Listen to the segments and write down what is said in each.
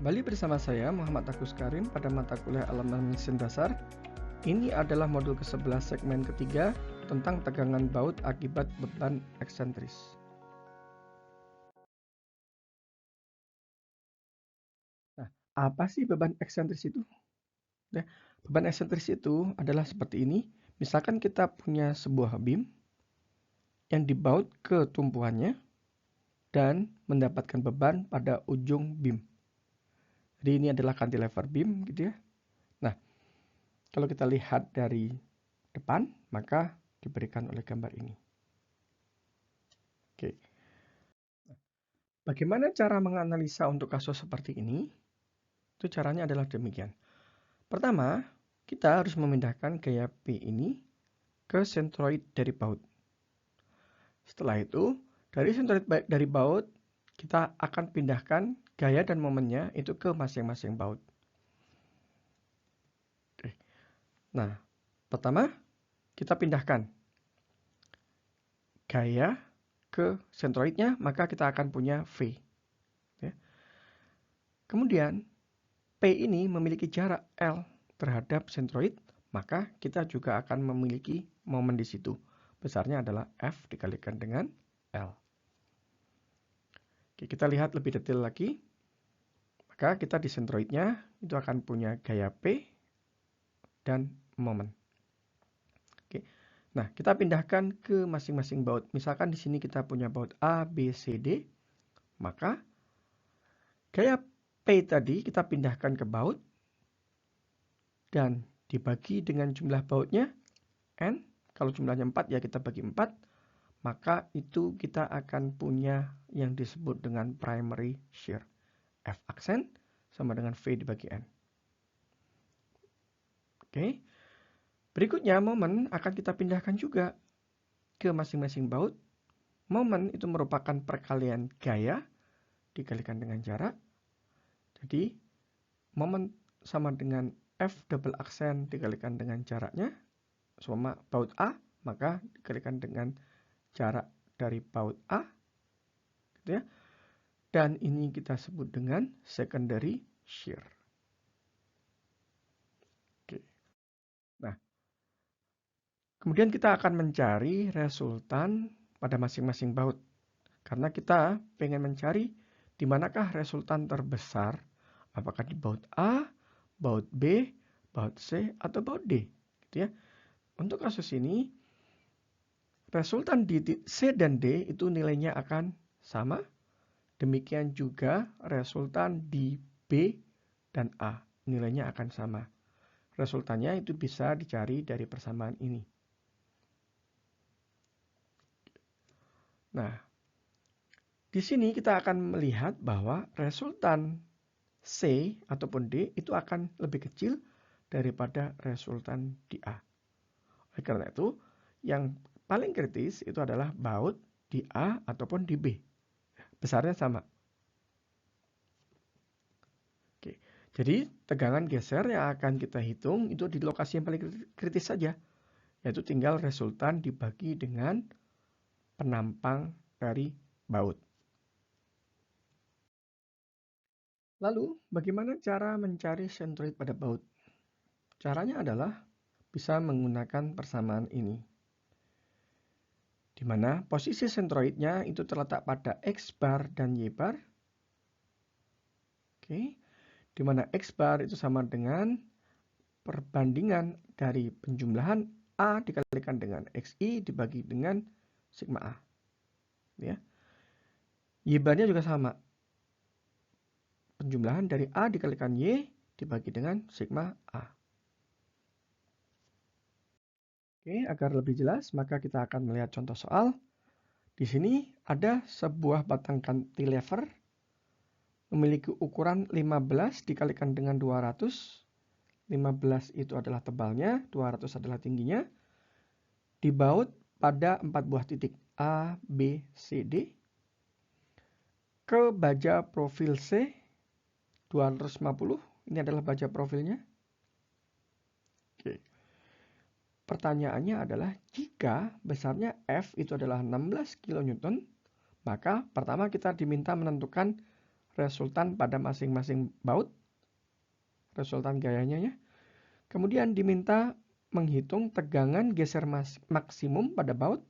Kembali bersama saya Muhammad Agus Karim pada mata kuliah elemen mesin dasar. Ini adalah modul ke-11 segmen ketiga tentang tegangan baut akibat beban eksentris. Nah, apa sih beban eksentris itu? Nah, beban eksentris itu adalah seperti ini. Misalkan kita punya sebuah beam yang dibaut ke tumpuannya dan mendapatkan beban pada ujung beam. Jadi ini adalah cantilever beam gitu ya. Nah, kalau kita lihat dari depan, maka diberikan oleh gambar ini. Oke. Bagaimana cara menganalisa untuk kasus seperti ini? Itu caranya adalah demikian. Pertama, kita harus memindahkan gaya P ini ke sentroid dari baut. Setelah itu, dari sentroid dari baut, kita akan pindahkan gaya dan momennya itu ke masing-masing baut. Oke. Nah, pertama kita pindahkan gaya ke sentroidnya, maka kita akan punya V. Ya. Kemudian, P ini memiliki jarak L terhadap sentroid, maka kita juga akan memiliki momen di situ. Besarnya adalah F dikalikan dengan L. Oke, kita lihat lebih detail lagi. Maka kita di sentroidnya itu akan punya gaya P dan momen. Oke. Nah, kita pindahkan ke masing-masing baut. Misalkan di sini kita punya baut A, B, C, D. Maka gaya P tadi kita pindahkan ke baut dan dibagi dengan jumlah bautnya N. Kalau jumlahnya 4 ya kita bagi 4. Maka itu kita akan punya yang disebut dengan primary shear. F aksen sama dengan V dibagi N. Oke. Berikutnya momen akan kita pindahkan juga ke masing-masing baut. Momen itu merupakan perkalian gaya dikalikan dengan jarak. Jadi momen sama dengan F double aksen dikalikan dengan jaraknya. Sama baut A, maka dikalikan dengan jarak dari baut A. Gitu ya. Dan ini kita sebut dengan secondary shear. Oke. Nah, kemudian kita akan mencari resultan pada masing-masing baut. Karena kita pengen mencari di manakah resultan terbesar. Apakah di baut A, baut B, baut C, atau baut D. Gitu ya. Untuk kasus ini, resultan di C dan D itu nilainya akan sama. Demikian juga resultan di B dan A. Nilainya akan sama. Resultannya itu bisa dicari dari persamaan ini. Nah, di sini kita akan melihat bahwa resultan C ataupun D itu akan lebih kecil daripada resultan di A. Oleh karena itu, yang paling kritis itu adalah baut di A ataupun di B. Besarnya sama. Oke. Jadi, tegangan geser yang akan kita hitung itu di lokasi yang paling kritis saja. Yaitu tinggal resultan dibagi dengan penampang dari baut. Lalu, bagaimana cara mencari sentroid pada baut? Caranya adalah bisa menggunakan persamaan ini. Di mana posisi sentroidnya itu terletak pada X bar dan Y bar. Oke. Di mana X bar itu sama dengan perbandingan dari penjumlahan A dikalikan dengan XI dibagi dengan sigma A. Ya. Y barnya juga sama. Penjumlahan dari A dikalikan Y dibagi dengan sigma A. Oke, agar lebih jelas, maka kita akan melihat contoh soal. Di sini ada sebuah batang cantilever memiliki ukuran 15 dikalikan dengan 200. 15 itu adalah tebalnya, 200 adalah tingginya. Dibaut pada 4 buah titik A, B, C, D. Ke baja profil C 250. Ini adalah baja profilnya. Oke. Pertanyaannya adalah jika besarnya F itu adalah 16 kN, maka pertama kita diminta menentukan resultan pada masing-masing baut, resultan gayanya ya. Kemudian diminta menghitung tegangan geser maksimum pada baut.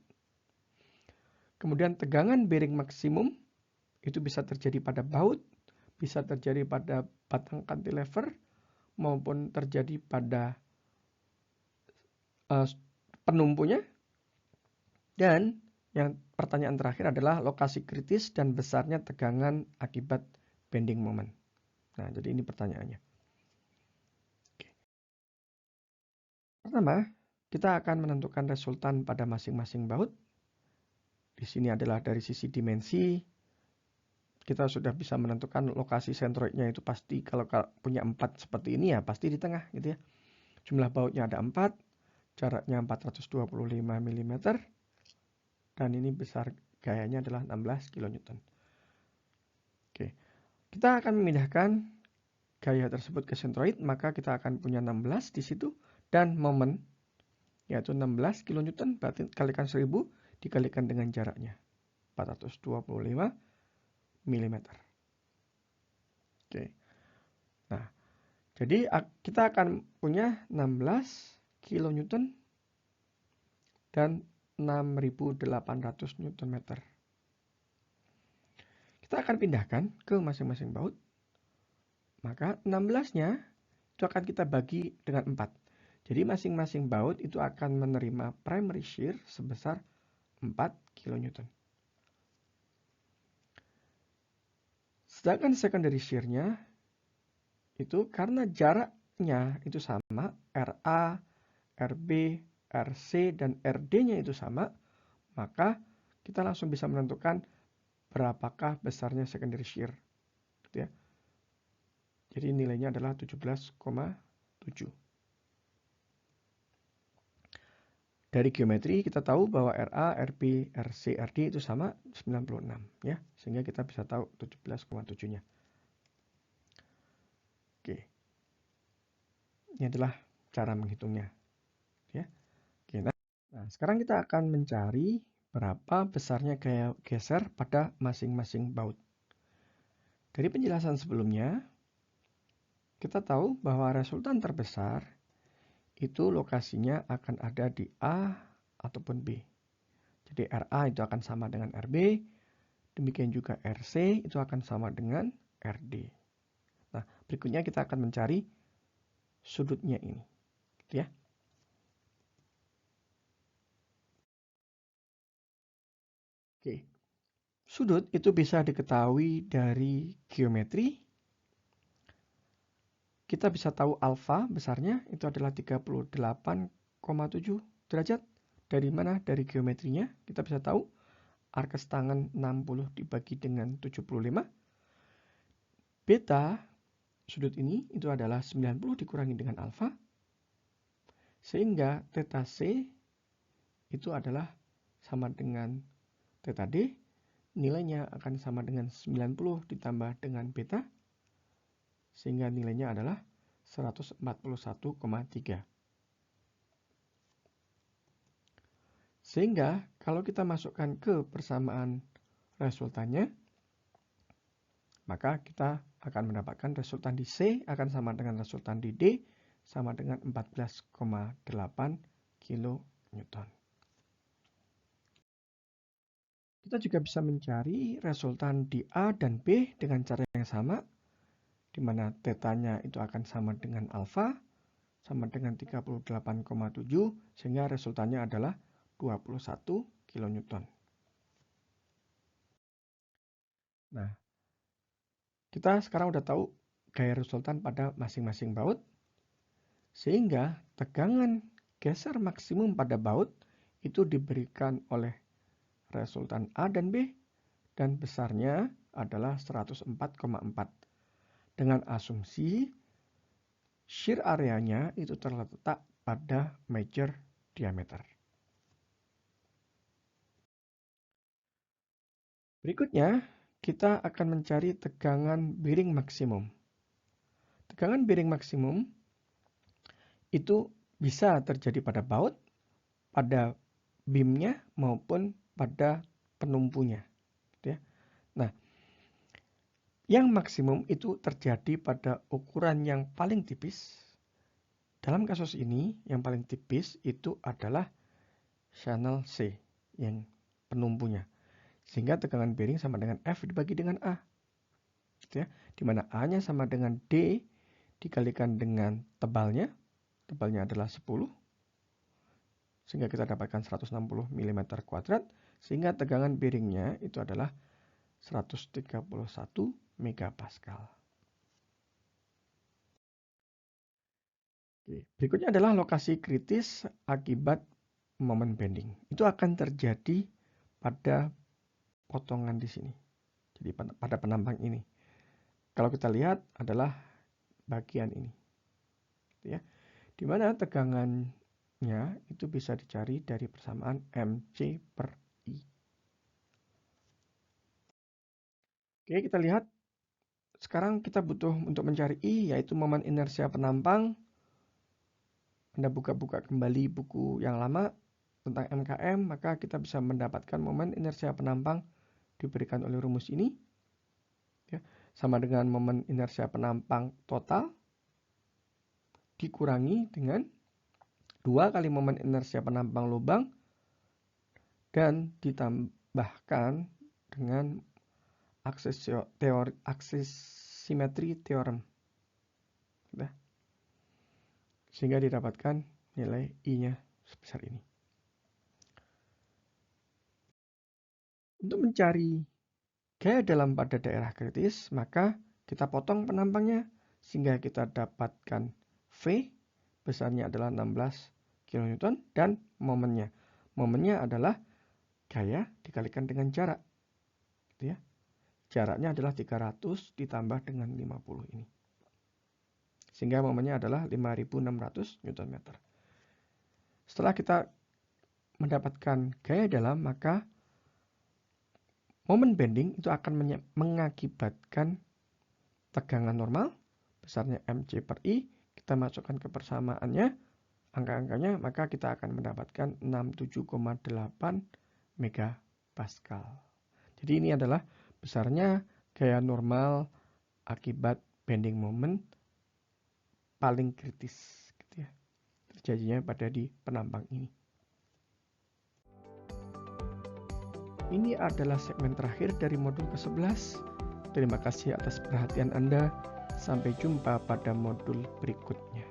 Kemudian tegangan bearing maksimum itu bisa terjadi pada baut, bisa terjadi pada batang cantilever, maupun terjadi pada penumpunya. Dan yang pertanyaan terakhir adalah lokasi kritis dan besarnya tegangan akibat bending moment. Nah, jadi ini pertanyaannya. Oke. Pertama, kita akan menentukan resultan pada masing-masing baut. Di sini adalah dari sisi dimensi. Kita sudah bisa menentukan lokasi sentroidnya itu pasti kalau punya 4 seperti ini ya pasti di tengah gitu ya. Jumlah bautnya ada 4, jaraknya 425 mm. Dan ini besar gayanya adalah 16 kN. Oke, kita akan memindahkan gaya tersebut ke sentroid, maka kita akan punya 16 di situ dan momen yaitu 16 kN berarti kalikan 1000 dikalikan dengan jaraknya 425 mm. Oke. Nah, jadi kita akan punya 16 kN dan 6.800 Nm. Kita akan pindahkan ke masing-masing baut. Maka 16-nya itu akan kita bagi dengan 4. Jadi masing-masing baut itu akan menerima primary shear sebesar 4 kN. Sedangkan secondary shear-nya itu karena jaraknya itu sama, RA, RB, RC, dan RD-nya itu sama, maka kita langsung bisa menentukan berapakah besarnya secondary shear. Gitu ya. Jadi nilainya adalah 17,7. Dari geometri kita tahu bahwa RA, RB, RC, RD itu sama 96 ya. Sehingga kita bisa tahu 17,7-nya. Oke. Ini adalah cara menghitungnya ya. Oke, nah, sekarang kita akan mencari berapa besarnya gaya geser pada masing-masing baut. Dari penjelasan sebelumnya, kita tahu bahwa resultan terbesar itu lokasinya akan ada di A ataupun B. Jadi RA itu akan sama dengan RB, demikian juga RC itu akan sama dengan RD. Nah, berikutnya kita akan mencari sudutnya ini, gitu ya. Oke. Sudut itu bisa diketahui dari geometri. Kita bisa tahu alfa besarnya itu adalah 38,7 derajat. Dari mana? Dari geometrinya kita bisa tahu arkes tangan 60 dibagi dengan 75. Beta sudut ini itu adalah 90 dikurangi dengan alfa. Sehingga theta C itu adalah sama dengan theta D. Nilainya akan sama dengan 90 ditambah dengan beta. Sehingga nilainya adalah 141,3. Sehingga kalau kita masukkan ke persamaan resultannya, maka kita akan mendapatkan resultan di C akan sama dengan resultan di D sama dengan 14,8 kN. Kita juga bisa mencari resultan di A dan B dengan cara yang sama, di mana tetanya itu akan sama dengan alfa, sama dengan 38,7, sehingga resultannya adalah 21 kN. Nah, kita sekarang udah tahu gaya resultan pada masing-masing baut, sehingga tegangan geser maksimum pada baut itu diberikan oleh resultan A dan B, dan besarnya adalah 104,4. Dengan asumsi shear areanya itu terletak pada major diameter. Berikutnya, kita akan mencari tegangan bearing maksimum. Tegangan bearing maksimum itu bisa terjadi pada baut, pada beamnya, maupun pada penumpunya. Gitu ya. Nah, Yang maksimum itu terjadi pada ukuran yang paling tipis. Dalam kasus ini, yang paling tipis itu adalah channel C, yang penumpunya. Sehingga tegangan bearing sama dengan F dibagi dengan A. Gitu ya. Dimana A-nya sama dengan D dikalikan dengan tebalnya. Tebalnya adalah 10. Sehingga kita dapatkan 160 mm kuadrat. Sehingga tegangan bearingnya itu adalah 131 megapascal. Berikutnya adalah lokasi kritis akibat momen bending. Itu akan terjadi pada potongan di sini. Jadi pada penampang ini. Kalau kita lihat adalah bagian ini. Ya. Di mana tegangannya itu bisa dicari dari persamaan mc per I. Oke, kita lihat. Sekarang kita butuh untuk mencari I, yaitu momen inersia penampang. Anda buka-buka kembali buku yang lama tentang MKM, maka kita bisa mendapatkan momen inersia penampang diberikan oleh rumus ini. Ya, sama dengan momen inersia penampang total dikurangi dengan 2 kali momen inersia penampang lubang dan ditambahkan dengan aksesimetri teorem. Sehingga didapatkan nilai I-nya sebesar ini. Untuk mencari gaya dalam pada daerah kritis, maka kita potong penampangnya sehingga kita dapatkan V besarnya adalah 16 kN dan momennya. Momennya adalah gaya dikalikan dengan jarak. Gitu ya. Jaraknya adalah 300 ditambah dengan 50 ini. Sehingga momennya adalah 5.600 Nm. Setelah kita mendapatkan gaya dalam, maka momen bending itu akan mengakibatkan tegangan normal besarnya mc per I. Kita masukkan ke persamaannya, angka-angkanya, maka kita akan mendapatkan 67,8 megapascal. Jadi ini adalah besarnya gaya normal akibat bending moment paling kritis, gitu ya, terjadinya pada di penampang ini. Ini adalah segmen terakhir dari modul ke-11. Terima kasih atas perhatian Anda. Sampai jumpa pada modul berikutnya.